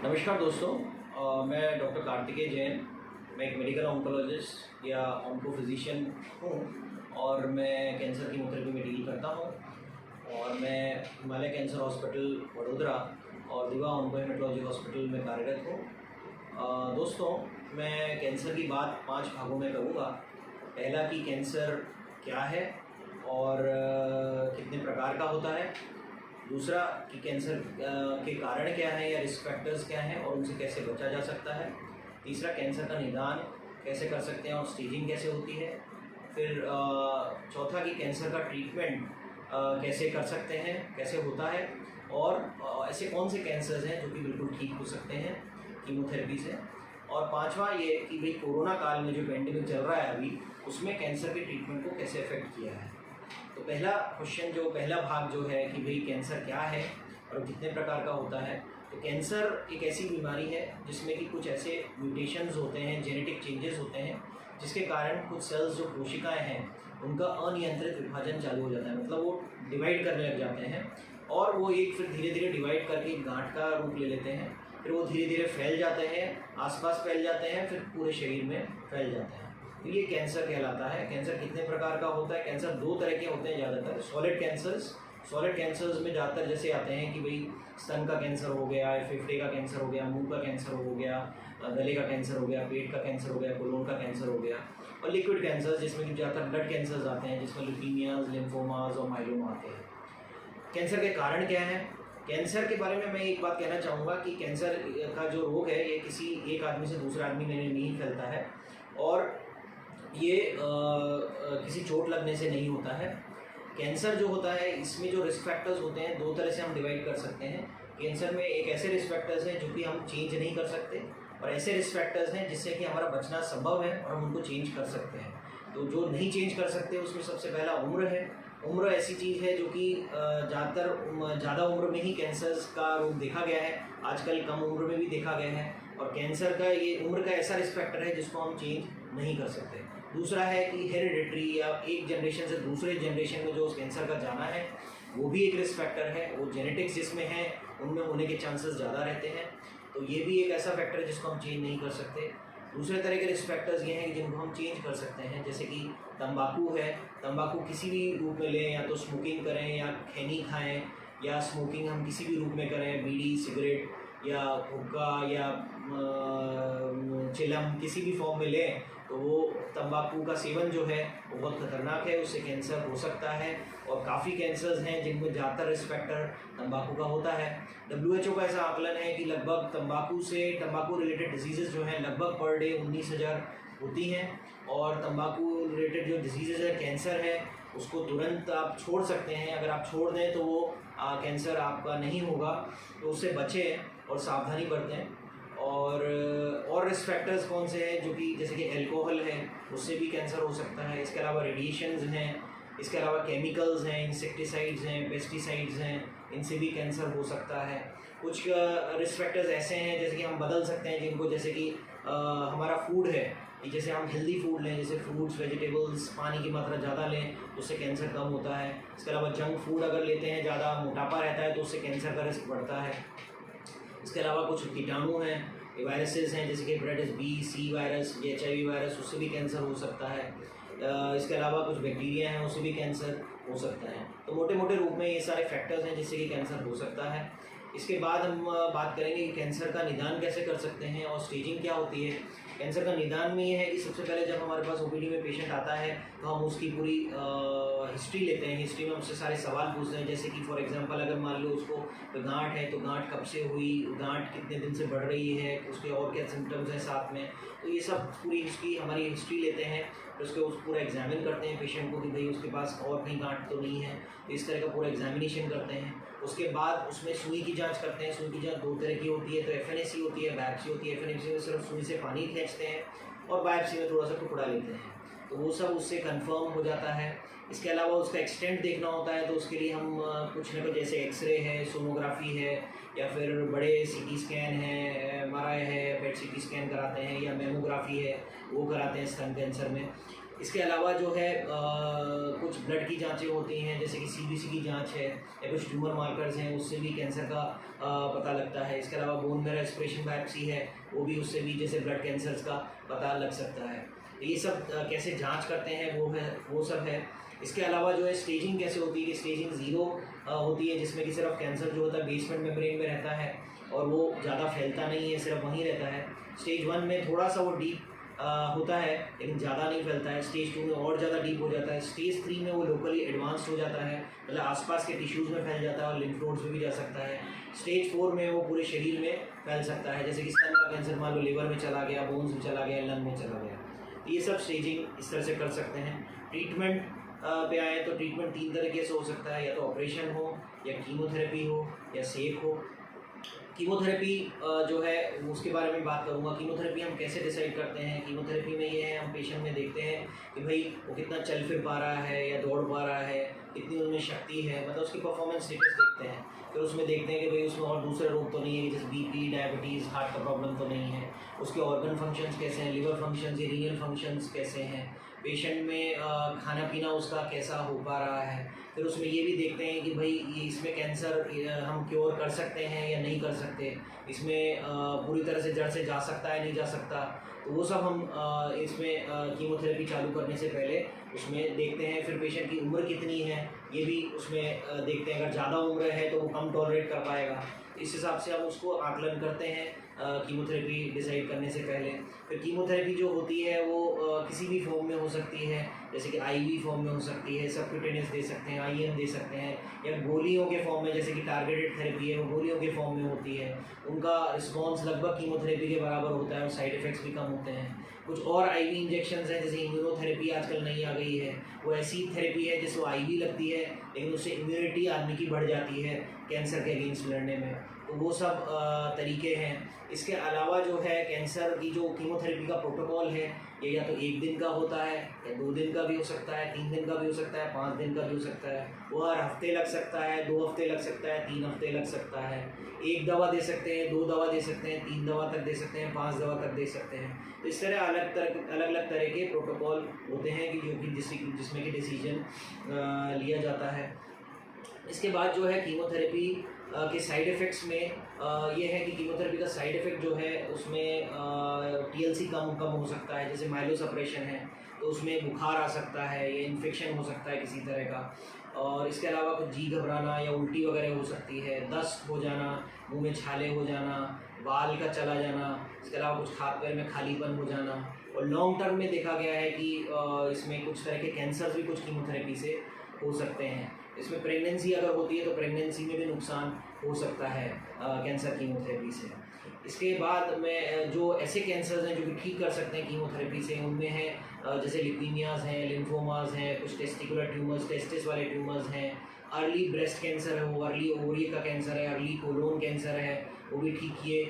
नमस्कार दोस्तों, मैं डॉक्टर कार्तिकेय जैन। मैं एक मेडिकल ऑन्कोलॉजिस्ट या ऑन्को फिजिशियन हूँ और मैं कैंसर कीमोथेरेपी में डील करता हूँ। और मैं हिमालय कैंसर हॉस्पिटल वडोदरा और दिवा ऑन्कोहेमेटोलॉजी हॉस्पिटल में कार्यरत हूँ। दोस्तों, मैं कैंसर की बात 5 भागों में करूँगा। पहला कि कैंसर क्या है और कितने प्रकार का होता है। दूसरा कि कैंसर के कारण क्या है या रिस्क फैक्टर्स क्या हैं और उनसे कैसे बचा जा सकता है। तीसरा, कैंसर का निदान कैसे कर सकते हैं और स्टेजिंग कैसे होती है। फिर चौथा कि कैंसर का ट्रीटमेंट कैसे कर सकते हैं, कैसे होता है, और ऐसे कौन से कैंसर्स हैं जो कि बिल्कुल ठीक हो सकते हैं कीमोथेरेपी से। और पांचवा ये कि भाई कोरोना काल में जो पेंडेमिक चल रहा है अभी, उसमें कैंसर के ट्रीटमेंट को कैसे अफेक्ट किया है। तो पहला भाग जो है कि भाई कैंसर क्या है और कितने प्रकार का होता है। तो कैंसर एक ऐसी बीमारी है जिसमें कि कुछ ऐसे म्यूटेशंस होते हैं, जेनेटिक चेंजेस होते हैं, जिसके कारण कुछ सेल्स जो कोशिकाएं हैं उनका अनियंत्रित विभाजन चालू हो जाता है। मतलब वो डिवाइड करने लग जाते हैं और वो एक फिर धीरे धीरे डिवाइड करके एक गांठ का रूप ले लेते हैं। फिर वो धीरे धीरे फैल जाते हैं, आसपास फैल जाते हैं, फिर पूरे शरीर में फैल जाते हैं। तो ये कैंसर कहलाता है। कैंसर कितने प्रकार का होता है? कैंसर 2 तरह के होते हैं ज़्यादातर। सॉलिड कैंसर्स में ज़्यादातर जैसे आते हैं कि भाई स्तन का कैंसर हो गया, फेफड़े का कैंसर हो गया, मुंह का कैंसर हो गया, गले का कैंसर हो गया, पेट का कैंसर हो गया, कोलोन का कैंसर हो गया। और लिक्विड कैंसर जिसमें कि ज़्यादातर ब्लड कैंसर्स आते हैं, जिसमें ल्यूकीमियाज, लिम्फोमाज और माइलोमा आते हैं। कैंसर के कारण क्या है? कैंसर के बारे में मैं एक बात कहना चाहूँगा कि कैंसर का जो रोग है ये किसी एक आदमी से दूसरे आदमी में नहीं फैलता है और ये किसी चोट लगने से नहीं होता है। कैंसर जो होता है इसमें जो रिस्क फैक्टर्स होते हैं 2 तरह से हम डिवाइड कर सकते हैं। कैंसर में एक ऐसे रिस्क फैक्टर्स हैं जो कि हम चेंज नहीं कर सकते और ऐसे रिस्क फैक्टर्स हैं जिससे कि हमारा बचना संभव है और हम उनको चेंज कर सकते हैं। तो जो नहीं चेंज कर सकते उसमें सबसे पहला उम्र है। उम्र ऐसी चीज़ है जो कि ज़्यादा उम्र में ही कैंसर्स का रूप देखा गया है, आजकल कम उम्र में भी देखा गया है। और कैंसर का ये उम्र का ऐसा रिस्क फैक्टर है जिसको हम चेंज नहीं कर सकते। दूसरा है कि हेरिडिटरी या एक जनरेशन से दूसरे जनरेशन में जो उस कैंसर का जाना है वो भी एक रिस्क फैक्टर है। वो जेनेटिक्स जिसमें है उनमें होने के चांसेस ज़्यादा रहते हैं, तो ये भी एक ऐसा फैक्टर है जिसको हम चेंज नहीं कर सकते। दूसरे तरह के रिस्क फैक्टर्स ये हैं जिनको हम चेंज कर सकते हैं, जैसे कि तंबाकू है। तंबाकू किसी भी रूप में लें, या तो स्मोकिंग करें या खैनी खाएं, या स्मोकिंग हम किसी भी रूप में करें, बीड़ी, सिगरेट या हुक्का या चिलम किसी भी फॉर्म में लें, तो वो तंबाकू का सेवन जो है वो बहुत खतरनाक है, उससे कैंसर हो सकता है। और काफ़ी कैंसर्स हैं जिनमें ज़्यादातर रिस्क फैक्टर तंबाकू का होता है। WHO का ऐसा आकलन है कि लगभग तंबाकू रिलेटेड डिजीज़ जो हैं लगभग पर डे 19,000 होती हैं। और तंबाकू रिलेटेड जो डिजीज़ है, कैंसर है, उसको तुरंत आप छोड़ सकते हैं। अगर आप छोड़ दें तो वो कैंसर आपका नहीं होगा, तो उससे बचें और सावधानी बरतें। और रिस्क फैक्टर्स कौन से हैं? जो कि जैसे कि अल्कोहल है, उससे भी कैंसर हो सकता है। इसके अलावा रेडिएशंस हैं, इसके अलावा केमिकल्स हैं, इंसेक्टिसाइड्स हैं, पेस्टिसाइड्स हैं, इनसे भी कैंसर हो सकता है। कुछ रिस्क फैक्टर्स ऐसे हैं जैसे कि हम बदल सकते हैं जिनको, जैसे कि हमारा फूड है, जैसे हम हेल्दी फूड लें, जैसे फ्रूट्स, वेजिटेबल्स, पानी की मात्रा ज़्यादा लें, तो उससे कैंसर कम होता है। इसके अलावा जंक फूड अगर लेते हैं, ज़्यादा मोटापा रहता है, तो उससे कैंसर का रिस्क बढ़ता है। इसके अलावा कुछ कीटाणु हैं, वायरसेस हैं, जैसे कि hepatitis B, C virus, HIV virus, उससे भी कैंसर हो सकता है। इसके अलावा कुछ बैक्टीरिया हैं, उससे भी कैंसर हो सकता है। तो मोटे मोटे रूप में ये सारे फैक्टर्स हैं जिससे कि कैंसर हो सकता है। इसके बाद हम बात करेंगे कि कैंसर का निदान कैसे कर सकते हैं और स्टेजिंग क्या होती है। कैंसर का निदान में ये है कि सबसे पहले जब हमारे पास OPD में पेशेंट आता है तो हम उसकी पूरी हिस्ट्री लेते हैं। हिस्ट्री में उससे सारे सवाल पूछते हैं, जैसे कि फॉर एग्जांपल अगर मान लो उसको गांठ है तो गांठ कब से हुई, गांठ कितने दिन से बढ़ रही है, उसके और क्या सिम्टम्स हैं साथ में। तो ये सब पूरी हमारी हिस्ट्री लेते हैं, फिर उसको पूरा एग्जामिन करते हैं पेशेंट को कि भाई उसके पास और कहीं गांठ तो नहीं है। तो इस तरह का पूरा एग्जामिनेशन करते हैं। उसके बाद उसमें सुई की जांच करते हैं। सुई की जांच 2 तरह की होती है, तो FNAC होती है, बायोप्सी होती है। FNAC में सिर्फ सुई से पानी खींचते हैं और बायोप्सी में थोड़ा सा टुकड़ा लेते हैं, तो वो सब उससे कंफर्म हो जाता है। इसके अलावा उसका एक्सटेंट देखना होता है, तो उसके लिए हम कुछ न कुछ जैसे एक्सरे है, सोनोग्राफी है, या फिर बड़े CT स्कैन है, MRI है, PET CT स्कैन कराते हैं, या मेमोग्राफी है वो कराते हैं स्तन कैंसर में। इसके अलावा जो है कुछ ब्लड की जांचें होती हैं, जैसे कि सीबीसी की जांच है या कुछ ट्यूमर मार्कर्स हैं, उससे भी कैंसर का पता लगता है। इसके अलावा बोन मैरो एस्पिरेशन बायोप्सी है, वो भी उससे भी जैसे ब्लड कैंसर्स का पता लग सकता है। ये सब कैसे जांच करते हैं वो सब है। इसके अलावा जो है स्टेजिंग कैसे होती है कि स्टेजिंग 0 होती है, जिसमें कि सिर्फ कैंसर जो होता है बेसमेंट मेम्ब्रेन में रहता है और वो ज़्यादा फैलता नहीं है, सिर्फ वहीं रहता है। स्टेज 1 में थोड़ा सा वो डीप होता है लेकिन ज़्यादा नहीं फैलता है। स्टेज 2 में और ज़्यादा डीप हो जाता है। स्टेज 3 में वो लोकली एडवांस्ड हो जाता है, मतलब आसपास के टिश्यूज़ में फैल जाता है और लिम्फ नोड्स में भी जा सकता है। स्टेज 4 में वो पूरे शरीर में फैल सकता है, जैसे कि स्तन का कैंसर मान लो लिवर में चला गया, बोन्स में चला गया, लंग में चला गया। ये सब स्टेजिंग इस तरह से कर सकते हैं। ट्रीटमेंट पे आए तो ट्रीटमेंट 3 तरीके से हो सकता है, या तो ऑपरेशन हो, या कीमोथेरेपी हो, या सेक हो। कीमोथेरेपी जो है उसके बारे में बात करूँगा। कीमोथेरेपी हम कैसे डिसाइड करते हैं? कीमोथेरेपी में ये है, हम पेशेंट में देखते हैं कि भाई वो कितना चल फिर पा रहा है या दौड़ पा रहा है, कितनी उनमें शक्ति है, मतलब उसकी परफॉर्मेंस स्टेटस देखते हैं। फिर उसमें देखते हैं कि भाई उसमें और दूसरे रोग तो नहीं है, जैसे बीपी, डायबिटीज़, हार्ट का प्रॉब्लम तो नहीं है। उसके ऑर्गन फंक्शंस कैसे हैं, लिवर फंक्शंस या रीनल फंक्शंस कैसे हैं, पेशेंट में खाना पीना उसका कैसा हो पा रहा है। फिर उसमें ये भी देखते हैं कि भाई ये इसमें कैंसर हम क्योर कर सकते हैं या नहीं कर सकते, इसमें पूरी तरह से जड़ से जा सकता है नहीं जा सकता। तो वो सब हम इसमें कीमोथेरेपी चालू करने से पहले उसमें देखते हैं। फिर पेशेंट की उम्र कितनी है ये भी उसमें देखते हैं। अगर ज़्यादा उम्र है तो वो कम टॉलरेट कर पाएगा, इस हिसाब से हम उसको आकलन करते हैं कीमोथेरेपी डिसाइड करने से पहले। फिर कीमोथेरेपी जो होती है वो किसी भी फॉर्म में हो सकती है, जैसे कि आईवी फॉर्म में हो सकती है, सबक्यूटेनियस दे सकते हैं, आईएम दे सकते हैं, या गोलियों के फॉर्म में, जैसे कि टारगेटेड थेरेपी है वो गोलियों के फॉर्म में होती है। उनका रिस्पॉन्स लगभग कीमोथेरेपी के बराबर होता है और साइड इफ़ेक्ट्स भी कम होते हैं। कुछ और आईवी इंजेक्शंस हैं, जैसे इम्यूनोथेरेपी आजकल नई आ गई है, वो ऐसी थेरेपी है जिसको आईवी लगती है लेकिन उससे इम्यूनिटी आदमी की बढ़ जाती है कैंसर के अगेंस्ट लड़ने में। तो वो सब तरीके हैं। इसके अलावा जो है कैंसर की जो कीमोथेरेपी का प्रोटोकॉल है ये या तो 1 दिन का होता है, या 2 दिन का भी हो सकता है, 3 दिन का भी हो सकता है, 5 दिन का भी हो सकता है। वो हर हफ्ते लग सकता है, 2 हफ्ते लग सकता है, 3 हफ्ते लग सकता है। 1 दवा दे सकते हैं, 2 दवा दे सकते हैं, 3 दवा तक दे सकते हैं, 5 दवा तक दे सकते हैं। तो इस तरह अलग अलग तरह के प्रोटोकॉल होते हैं कि जो कि जिसमें कि डिसीजन लिया जाता है। इसके बाद जो है कीमोथेरेपी के साइड इफ़ेक्ट्स में ये है कि कीमोथेरेपी का साइड इफ़ेक्ट जो है उसमें टीएलसी कम हो सकता है, जैसे माइलोसप्रेशन है तो उसमें बुखार आ सकता है या इन्फेक्शन हो सकता है किसी तरह का। और इसके अलावा कुछ जी घबराना या उल्टी वगैरह हो सकती है, दस्त हो जाना, मुंह में छाले हो जाना, बाल का चला जाना, इसके अलावा कुछ हाथ पैर में खालीपन हो जाना। और लॉन्ग टर्म में देखा गया है कि इसमें कुछ तरह के कैंसर भी कुछ कीमोथेरेपी से हो सकते हैं। इसमें प्रेगनेंसी अगर होती है तो प्रेगनेंसी में भी नुकसान हो सकता है कैंसर कीमोथेरेपी से। इसके बाद में जो ऐसे कैंसर्स हैं जो कि ठीक कर सकते हैं कीमोथेरेपी से, उनमें है जैसे लिक्वीमियाज हैं, लिम्फोमाज हैं, कुछ टेस्टिकुलर ट्यूमर्स, टेस्टिस वाले ट्यूमर्स हैं, अर्ली ब्रेस्ट कैंसर है, वो अर्ली ओवरी का कैंसर है, अर्ली कोलोन कैंसर है, वो भी ठीक किए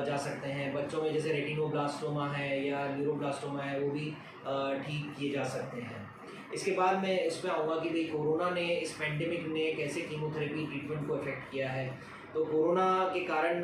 जा सकते हैं। बच्चों में जैसे रेटिनोब्लास्टोमा है या न्यूरोब्लास्टोमा है, वो भी ठीक किए जा सकते हैं। इसके बाद मैं इस पर आऊँगा कि भाई कोरोना ने, इस पेंडेमिक ने कैसे कीमोथेरेपी ट्रीटमेंट को अफेक्ट किया है। तो कोरोना के कारण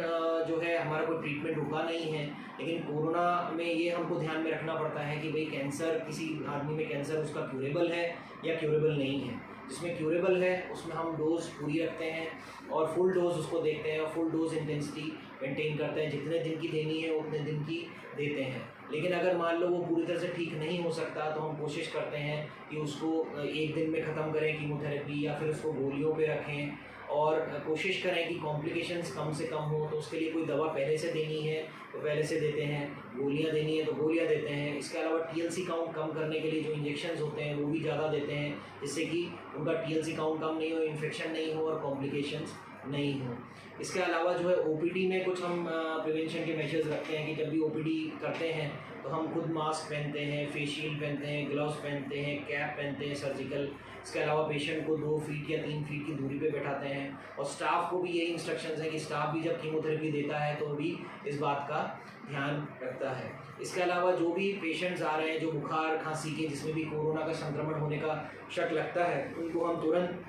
जो है हमारा कोई ट्रीटमेंट रुका नहीं है, लेकिन कोरोना में ये हमको ध्यान में रखना पड़ता है कि भाई कैंसर, किसी आदमी में कैंसर उसका क्यूरेबल है या क्यूरेबल नहीं है। जिसमें क्यूरेबल है उसमें हम डोज पूरी रखते हैं और फुल डोज उसको देखते हैं और फुल डोज इंटेंसिटी मेंटेन करते हैं, जितने दिन की देनी है उतने दिन की देते हैं। लेकिन अगर मान लो वो पूरी तरह से ठीक नहीं हो सकता तो हम कोशिश करते हैं कि उसको 1 दिन में ख़त्म करें कीमोथेरेपी, या फिर उसको गोलियों पे रखें और कोशिश करें कि कॉम्प्लिकेशंस कम से कम हो। तो उसके लिए कोई दवा पहले से देनी है तो पहले से देते हैं, गोलियां देनी है तो गोलियां देते हैं। इसके अलावा टीएलसी काउंट कम करने के लिए जो इंजेक्शंस होते हैं वो भी ज़्यादा देते हैं, जिससे कि उनका टीएलसी काउंट कम नहीं हो, इन्फेक्शन नहीं हो और कॉम्प्लिकेशंस नहीं हो। इसके अलावा जो है ओपीडी में कुछ हम प्रिवेंशन के मेजर्स रखते हैं कि जब भी ओपीडी करते हैं तो हम खुद मास्क पहनते हैं, फेस शील्ड पहनते हैं, ग्लव्स पहनते हैं, कैप पहनते हैं सर्जिकल। इसके अलावा पेशेंट को 2 फीट या 3 फीट की दूरी पे बैठाते हैं और स्टाफ को भी यही इंस्ट्रक्शंस हैं कि स्टाफ भी जब कीमोथेरेपी देता है तो भी इस बात का ध्यान रखता है। इसके अलावा जो भी पेशेंट्स आ रहे हैं जो बुखार खांसी के, जिसमें भी कोरोना का संक्रमण होने का शक लगता है, उनको हम तुरंत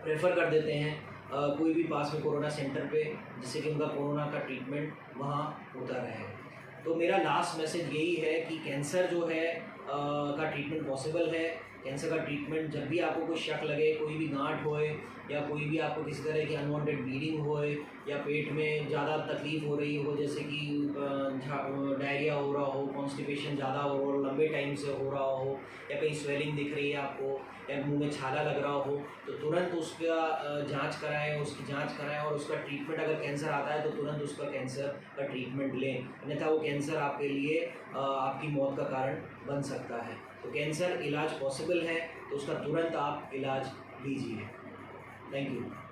रेफ़र कर देते हैं कोई भी पास में कोरोना सेंटर पे, जिससे कि उनका कोरोना का ट्रीटमेंट वहाँ होता रहे। तो मेरा लास्ट मैसेज यही है कि कैंसर जो है का ट्रीटमेंट पॉसिबल है। कैंसर का ट्रीटमेंट, जब भी आपको कोई शक लगे, कोई भी गांठ होए या कोई भी आपको किसी तरह की अनवांटेड ब्लीडिंग होए या पेट में ज़्यादा तकलीफ़ हो रही हो, जैसे कि डायरिया हो रहा हो, कॉन्स्टिपेशन ज़्यादा हो रहा हो, लंबे टाइम से हो रहा हो, या कहीं स्वेलिंग दिख रही है आपको, या मुंह में छाला लग रहा हो, तो तुरंत उसका उसकी जांच कराएं और उसका ट्रीटमेंट, अगर कैंसर आता है तो तुरंत उसका कैंसर का ट्रीटमेंट लें, अन्यथा वो कैंसर आपके लिए आपकी मौत का कारण बन सकता है। तो कैंसर इलाज पॉसिबल है, तो उसका तुरंत आप इलाज लीजिए। Thank you.